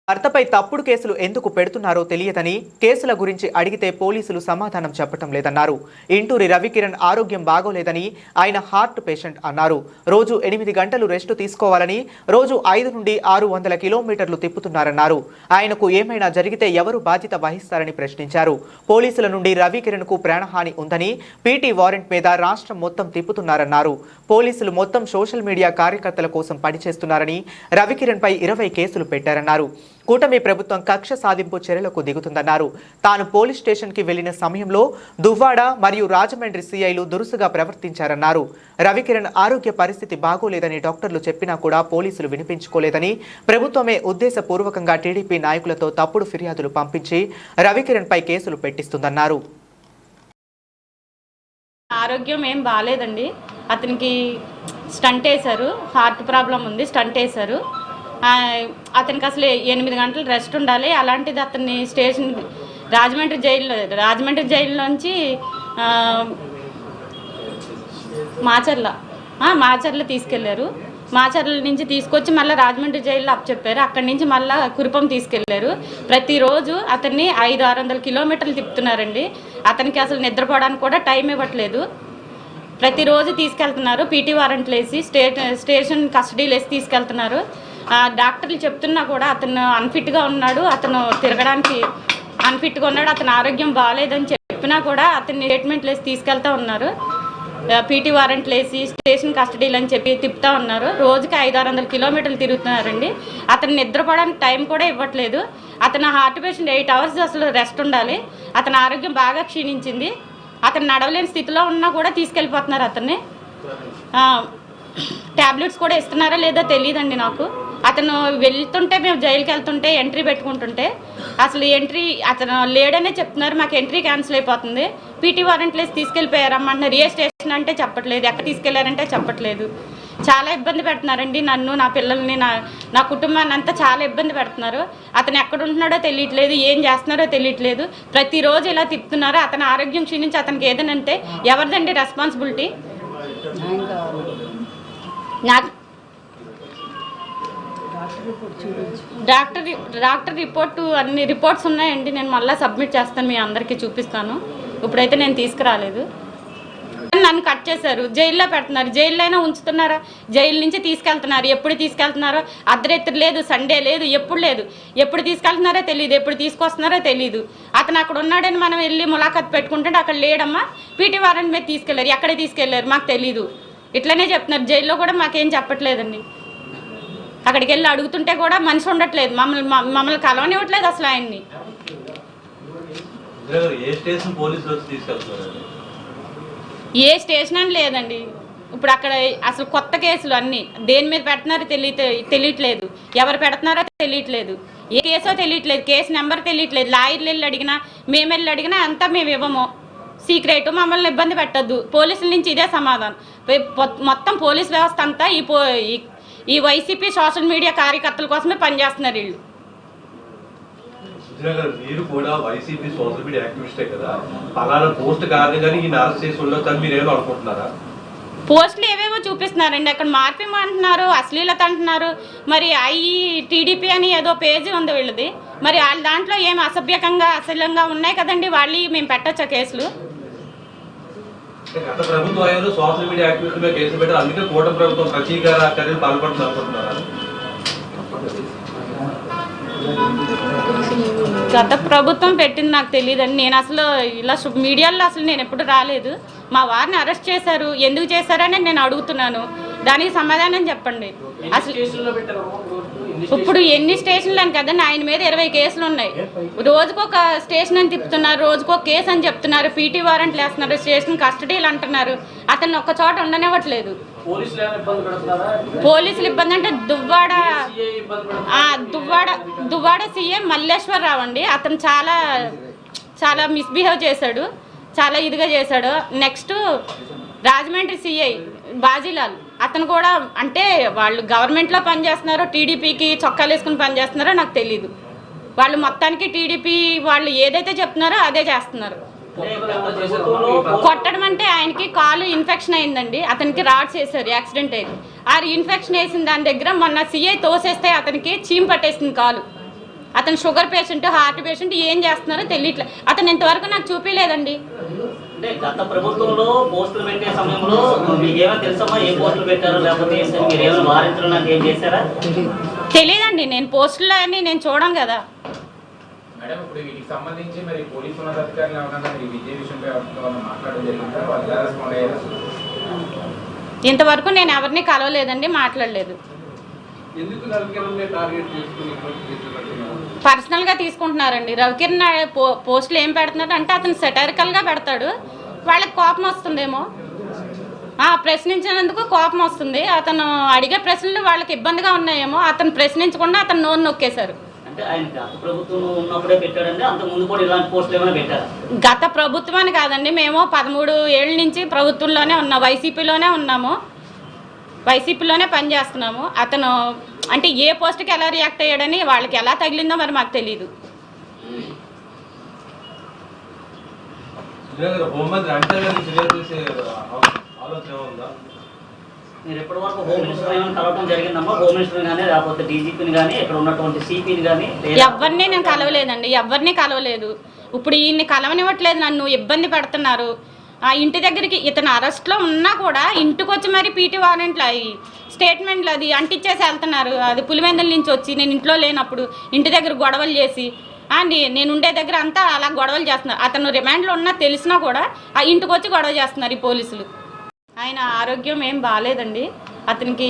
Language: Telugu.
భర్తపై తప్పుడు కేసులు ఎందుకు పెడుతున్నారో తెలియదని కేసుల గురించి అడిగితే పోలీసులు సమాధానం చెప్పటం లేదన్నారు. ఇంటూరి రవికిరణ్ ఆరోగ్యం బాగోలేదని, ఆయన హార్ట్ పేషెంట్ అన్నారు. రోజు 8 గంటలు రెస్ట్ తీసుకోవాలని, రోజు 5 నుండి 600 కిలోమీటర్లు తిప్పుతున్నారన్నారు. ఆయనకు ఏమైనా జరిగితే ఎవరు బాధ్యత వహిస్తారని ప్రశ్నించారు. పోలీసుల నుండి రవికిరణ్ కు ప్రాణహాని ఉందని, పీటీ వారెంట్ మీద రాష్ట్రం మొత్తం తిప్పుతున్నారన్నారు. పోలీసులు మొత్తం సోషల్ మీడియా కార్యకర్తల కోసం పనిచేస్తున్నారని, రవికిరణ్ పై 20 కేసులు పెట్టారన్నారు. కూటమి ప్రభుత్వం కక్ష సాధింపు చర్యలకు దిగుతుందన్నారు. తాను పోలీస్ స్టేషన్కి వెళ్లిన సమయంలో దువ్వాడ మరియు రాజమండ్రి సీఐలు దురుసుగా ప్రవర్తించారన్నారు. రవికిరణ్ ఆరోగ్య పరిస్థితి బాగోలేదని డాక్టర్లు చెప్పినా కూడా పోలీసులు వినిపించుకోలేదని, ప్రభుత్వమే ఉద్దేశపూర్వకంగా టీడీపీ నాయకులతో తప్పుడు ఫిర్యాదులు పంపించి రవికిరణ్ పై కేసులు పెట్టిస్తుందన్నారు. ఆరోగ్యం ఏం బాలేదండి. అతనికి స్టంట్ వేశారు, హార్ట్ ప్రాబ్లం ఉంది, స్టంట్ వేశారు. అతనికి అసలు 8 గంటలు రెస్ట్ ఉండాలి. అలాంటిది అతన్ని స్టేషన్ రాజమండ్రి జైల్లోంచి మాచర్ల తీసుకెళ్లారు. మాచర్ల నుంచి తీసుకొచ్చి మళ్ళీ రాజమండ్రి జైల్లో అప్పచెప్పారు. అక్కడి నుంచి మళ్ళీ కురుపం తీసుకెళ్లారు. ప్రతిరోజు అతన్ని 500-600 కిలోమీటర్లు తిప్పుతున్నారండి. అతనికి అసలు నిద్రపోవడానికి కూడా టైం ఇవ్వట్లేదు. ప్రతిరోజు తీసుకెళ్తున్నారు. పీటీ వారెంట్లు వేసి స్టేషన్ కస్టడీలు వేసి తీసుకెళ్తున్నారు. డాక్టర్లు చెప్తున్నా కూడా అతను అన్ఫిట్గా ఉన్నాడు, అతను తిరగడానికి అన్ఫిట్గా ఉన్నాడు, అతను ఆరోగ్యం బాగాలేదని చెప్పినా కూడా అతన్ని ట్రీట్మెంట్లు వేసి తీసుకెళ్తూ ఉన్నారు. పీటీ వారెంట్లు వేసి స్టేషన్ కస్టడీలు అని చెప్పి తిప్పుతూ ఉన్నారు. రోజుకి 500-600 కిలోమీటర్లు తిరుగుతున్నారండి. అతను నిద్రపోవడానికి టైం కూడా ఇవ్వట్లేదు. అతను హార్ట్ పేషెంట్ 8 అవర్స్ అసలు రెస్ట్ ఉండాలి. అతని ఆరోగ్యం బాగా క్షీణించింది. అతను నడవలేని స్థితిలో ఉన్నా కూడా తీసుకెళ్ళిపోతున్నారు. అతన్ని ట్యాబ్లెట్స్ కూడా ఇస్తున్నారా లేదా తెలియదండి నాకు. అతను వెళ్తుంటే మేము జైలుకి వెళ్తుంటే ఎంట్రీ పెట్టుకుంటుంటే అసలు అతను లేడనే చెప్తున్నారు. మాకు ఎంట్రీ క్యాన్సిల్ అయిపోతుంది. పీటీ వారెంట్లు వేసి తీసుకెళ్ళిపోయారమ్మంటున్నారు. ఏ స్టేషన్ అంటే చెప్పట్లేదు, ఎక్కడ తీసుకెళ్లారంటే చెప్పట్లేదు. చాలా ఇబ్బంది పెడుతున్నారండి నన్ను, నా పిల్లల్ని, నా కుటుంబాన్ని అంతా చాలా ఇబ్బంది పెడుతున్నారు. అతను ఎక్కడ ఉంటున్నాడో తెలియట్లేదు, ఏం చేస్తున్నారో తెలియట్లేదు. ప్రతిరోజు ఇలా తిప్పుతున్నారు. అతని ఆరోగ్యం క్షీణించి అతనికి ఏదైనా అంటే ఎవరిదండి రెస్పాన్సిబిలిటీ? డాక్టర్ రిపోర్టు అన్ని రిపోర్ట్స్ ఉన్నాయండి. నేను మళ్ళీ సబ్మిట్ చేస్తాను, మీ అందరికీ చూపిస్తాను. ఇప్పుడైతే నేను తీసుకురాలేదు. నన్ను కట్ చేశారు, జైల్లో పెడుతున్నారు. జైల్లోనే ఉంచుతున్నారా? జైలు నుంచి తీసుకెళ్తున్నారు. ఎప్పుడు తీసుకెళ్తున్నారో అర్ధరాత్రి లేదు, సండే లేదు, ఎప్పుడు లేదు. ఎప్పుడు తీసుకెళ్తున్నారో తెలియదు, ఎప్పుడు తీసుకొస్తున్నారో తెలియదు. అతను అక్కడ ఉన్నాడని మనం వెళ్ళి ములాఖాత్ పెట్టుకుంటే అక్కడ లేడమ్మా, పీటీ వారెంట్ మీద తీసుకెళ్లారు. ఎక్కడే తీసుకెళ్లారు మాకు తెలీదు, ఇట్లనే చెప్తున్నారు. జైల్లో కూడా మాకేం చెప్పట్లేదండి. అక్కడికి వెళ్ళి అడుగుతుంటే కూడా మనిషి ఉండట్లేదు, మమ్మల్ని కలవనివ్వట్లేదు అసలు ఆయన్ని. ఏ స్టేషన్ అని లేదండి. ఇప్పుడు అక్కడ అసలు కొత్త కేసులు అన్నీ దేని మీద పెడుతున్నారో తెలియట్లేదు, ఎవరు పెడుతున్నారో తెలియట్లేదు, ఏ కేసో తెలియట్లేదు, కేసు నెంబర్ తెలియట్లేదు. లాయర్లు వెళ్ళి అడిగినా, మేము వెళ్ళి అడిగినా అంతా మేము ఇవ్వము, సీక్రెట్, మమ్మల్ని ఇబ్బంది పెట్టద్దు. పోలీసుల నుంచి ఇదే సమాధానం. మొత్తం పోలీస్ వ్యవస్థ అంతా ఈ వైసీపీ సోషల్ మీడియా కార్యకర్తల కోసమే పనిచేస్తున్నారు వీళ్ళు. మీరు కూడా వైసీపీ సోషల్ మీడియా యాక్టివిస్టే కదా, అలానే పోస్ట్ కారణంగానే ఈయన అరెస్ట్ చేసి ఉండొచ్చు అని మీరు ఏమో అనుకుంటున్నారా? పోస్టులు ఏవేవో చూపిస్తున్నారండి. అక్కడ మార్పిం అంటున్నారు, అశ్లీలత అంటున్నారు. మరి టీడీపీ అని ఏదో పేజీ ఉంది వీళ్ళది. మరి వాళ్ళ దాంట్లో ఏం అసభ్యంగా ఉన్నాయి కదండి. వాళ్ళు మేము పెట్టచ్చా కేసులు? గత ప్రభుత్వ హయాంలో సోషల్ మీడియా యాక్టివిస్ట్ మీద కేసులు పెట్టారు. అందుకే కూటమి ప్రభుత్వం ప్రతీకార చర్యలు పాల్పడుతుంది అనుకుంటున్నారా? గత ప్రభుత్వం పెట్టింది నాకు తెలియదండి. నేను అసలు ఇలా మీడియాలో అసలు నేను ఎప్పుడు రాలేదు. మా వారిని అరెస్ట్ చేశారు, ఎందుకు చేశారని నేను అడుగుతున్నాను. దానికి సమాధానం చెప్పండి. అసలు ఇప్పుడు ఎన్ని స్టేషన్లు అని కదండి, ఆయన మీద 20 కేసులు ఉన్నాయి. రోజుకొక స్టేషన్ అని తిప్పుతున్నారు, రోజుకొక కేసు అని చెప్తున్నారు, పీటీ వారెంట్లు వేస్తున్నారు, స్టేషన్ కస్టడీలు అంటున్నారు. అతన్ని ఒక్క చోట ఉండనివ్వట్లేదు. పోలీసులు ఇబ్బంది అంటే దువ్వాడ సీఎం మల్లేశ్వరరావు అండి. అతను చాలా మిస్బిహేవ్ చేశాడు, చాలా ఇదిగా చేశాడు. నెక్స్ట్ రాజమండ్రి సిఐ బాజీలాల్, అతను కూడా అంటే వాళ్ళు గవర్నమెంట్లో పనిచేస్తున్నారో టీడీపీకి చొక్కాలు వేసుకుని పనిచేస్తున్నారో నాకు తెలీదు. వాళ్ళు మొత్తానికి టీడీపీ వాళ్ళు ఏదైతే చెప్తున్నారో అదే చేస్తున్నారు. కొట్టడం అంటే ఆయనకి కాలు ఇన్ఫెక్షన్ అయిందండి, అతనికి రాడ్స్ వేసారు, యాక్సిడెంట్ అయింది. ఆ ఇన్ఫెక్షన్ వేసిన దాని దగ్గర మొన్న సిఐ తోసేస్తే అతనికి చీమ్ పట్టేసింది కాలు. అతను షుగర్ పేషెంట్, హార్ట్ పేషెంట్, ఏం చేస్తున్నారో తెలియట్లేదు. అతను ఇంతవరకు నాకు చూపించలేదండి. అంటే గత ప్రభుత్వంలో పోస్టులు పెట్టే సమయంలో మీకు ఏమైనా తెలుసమ్మా ఏ పోస్టులు పెట్టారో లేకపోతే మీరు ఏమైనా వారించడానికి ఏం చేశారా? తెలియదండి, నేను పోస్టులు అని నేను చూడను కదా. మేడం, ఇప్పుడు వీటికి సంబంధించి మరి పోలీసు ఉన్నతాధికారులు ఏమన్నా ఈ విజయ విషయంపై మాట్లాడడం జరిగిందా? వాళ్ళు ఎలా రెస్పాండ్ అయ్యారు? ఇంతవరకు నేను ఎవరిని కలవలేదండి, మాట్లాడలేదు. పర్సనల్గా తీసుకుంటున్నారండి. రవికిరణ్ పోస్టులు ఏం పెడుతున్నాడు అంటే అతను సెటరికల్గా పెడతాడు, వాళ్ళకి కోపం వస్తుందేమో, ప్రశ్నించినందుకు కోపం వస్తుంది. అతను అడిగే ప్రశ్నలు వాళ్ళకి ఇబ్బందిగా ఉన్నాయేమో, అతను ప్రశ్నించకుండా అతను నోరు నొక్కేశారు. అంటే ఆయన గత ప్రభుత్వం ఉన్నప్పుడే పెట్టాడండి, అంత ముందు కూడా ఇలాంటి పోస్టులు ఏమైనా పెట్టారా? గత ప్రభుత్వం అని కాదండి, మేము 13 ఏళ్ళ నుంచి ప్రభుత్వంలోనే ఉన్నాం, వైసీపీలోనే ఉన్నాము, వైసీపీలోనే పనిచేస్తున్నాము. అతను అంటే ఏ పోస్ట్కి ఎలా రియాక్ట్ అయ్యాడని వాళ్ళకి ఎలా తగిలిందో మరి మాకు తెలియదు. మీరు ఎప్పటి వరకు హోమ్ మినిస్టర్ ఏమైనా కలవడం జరిగిందమ్మా? హోమ్ మినిస్టర్ కానీ లేకపోతే డీజీపీని కానీ ఇక్కడ ఉన్నటువంటి సిపిని కానీ? ఎవరిని నేను కలవలేదండి, ఎవరిని కలవలేదు. ఇప్పుడు ఈయన్ని కలవనివ్వట్లేదు, నన్ను ఇబ్బంది పెడుతున్నారు. ఆ ఇంటి దగ్గరికి ఇతను అరెస్ట్లో ఉన్నా కూడా ఇంటికి వచ్చి మరి పీటీ వారెంట్లు అవి స్టేట్మెంట్లు అది అంటించేసి వెళ్తున్నారు. అది పులివెందుల నుంచి వచ్చి నేను ఇంట్లో లేనప్పుడు ఇంటి దగ్గర గొడవలు చేసి నేను ఉండే దగ్గర అంతా అలా గొడవలు చేస్తున్నారు. అతను రిమాండ్లో ఉన్నా తెలిసినా కూడా ఆ ఇంటికి వచ్చి గొడవ చేస్తున్నారు ఈ పోలీసులు. ఆయన ఆరోగ్యం ఏం బాగాలేదండి. అతనికి